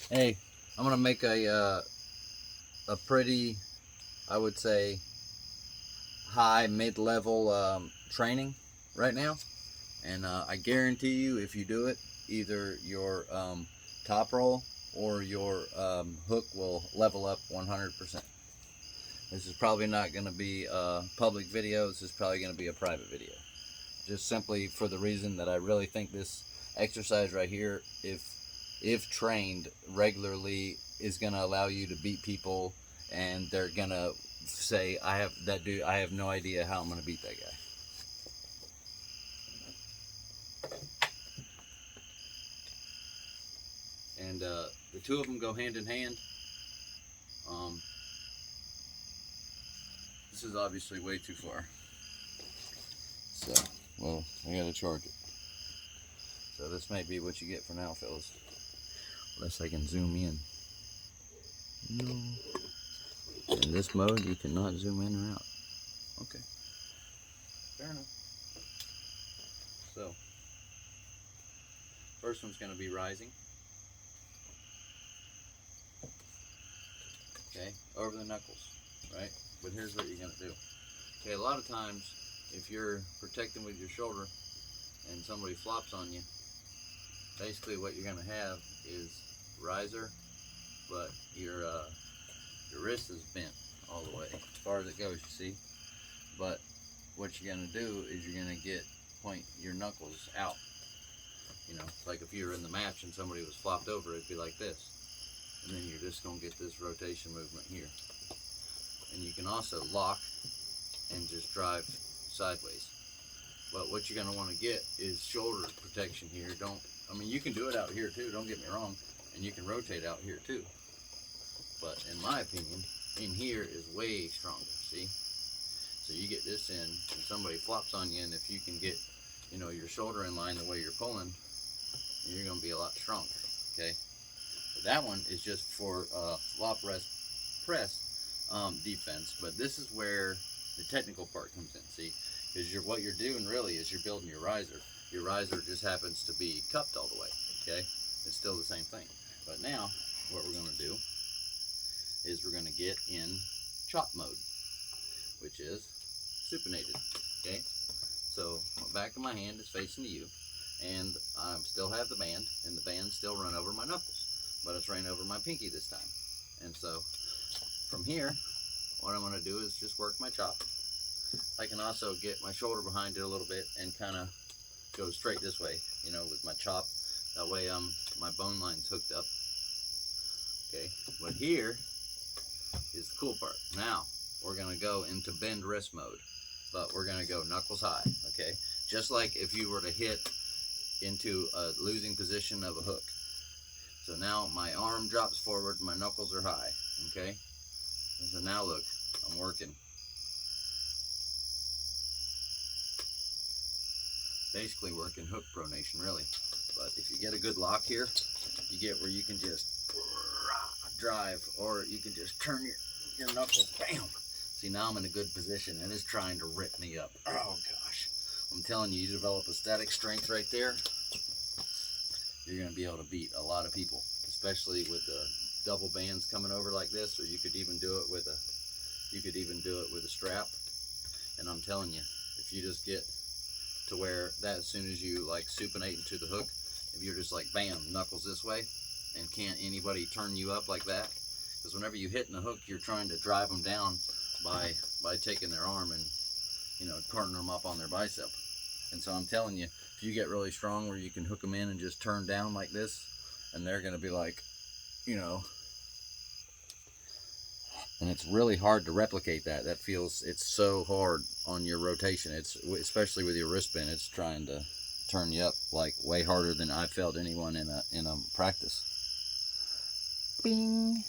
Hey, I'm gonna make a pretty, I would say, high mid-level training right now, and I guarantee you, if you do it, either your top roll or your hook will level up 100%. This is probably not going to be a public video. This is probably going to be a private video. Just simply for the reason that I really think this exercise right here, if trained regularly, is going to allow you to beat people, and they're going to say, I have that dude, I have no idea how I'm going to beat that guy. And the two of them go hand in hand. This is obviously way too far. So, well, I gotta charge it. So this may be what you get for now, fellas. Unless I can zoom in. No. In this mode, you cannot zoom in or out. Okay. Fair enough. So, first one's gonna be rising. Okay, over the knuckles, right? But here's what you're gonna do. Okay, a lot of times, if you're protecting with your shoulder and somebody flops on you, basically what you're gonna have is riser, but your wrist is bent all the way as far as it goes, you see. But what you're gonna do is you're gonna point your knuckles out. You know, like if you were in the match and somebody was flopped over, it'd be like this. And then you're just gonna get this rotation movement here. And you can also lock and just drive sideways. But what you're gonna wanna get is shoulder protection here. I mean, you can do it out here too, don't get me wrong. And you can rotate out here too. But in my opinion, in here is way stronger, see? So you get this in, and somebody flops on you, and if you can get, you know, your shoulder in line the way you're pulling, you're gonna be a lot stronger, okay? But that one is just for flop rest press defense, but this is where the technical part comes in, see? Because what you're doing really is you're building your riser. Your riser just happens to be cupped all the way, okay? It's still the same thing. But now, what we're gonna do is we're gonna get in chop mode, which is supinated, okay? So the back of my hand is facing to you, and I still have the band, and the band still run over my knuckles, but it's running over my pinky this time. And so from here, what I'm gonna do is just work my chop. I can also get my shoulder behind it a little bit and kind of go straight this way, you know, with my chop. That way my bone line's hooked up, okay? But here is the cool part. Now, we're gonna go into bend wrist mode, but we're gonna go knuckles high, okay? Just like if you were to hit into a losing position of a hook. So now my arm drops forward, my knuckles are high, okay? And so now look, I'm working. Basically working hook pronation, really. But if you get a good lock here, you get where you can just drive, or you can just turn your knuckles, bam! See, now I'm in a good position, and it's trying to rip me up. Oh gosh. I'm telling you, you develop a static strength right there, you're gonna be able to beat a lot of people, especially with the double bands coming over like this, or you could even do it with a strap. And I'm telling you, if you just get to where that as soon as you like supinate into the hook, if you're just like bam, knuckles this way, and can't anybody turn you up like that, because whenever you hit in the hook, you're trying to drive them down by taking their arm and, you know, turning them up on their bicep. And so I'm telling you, if you get really strong where you can hook them in and just turn down like this, and they're gonna be like, you know, and it's really hard to replicate that. It's so hard on your rotation. It's especially with your wrist bend, it's trying to turn you up like way harder than I felt anyone in a practice. Bing.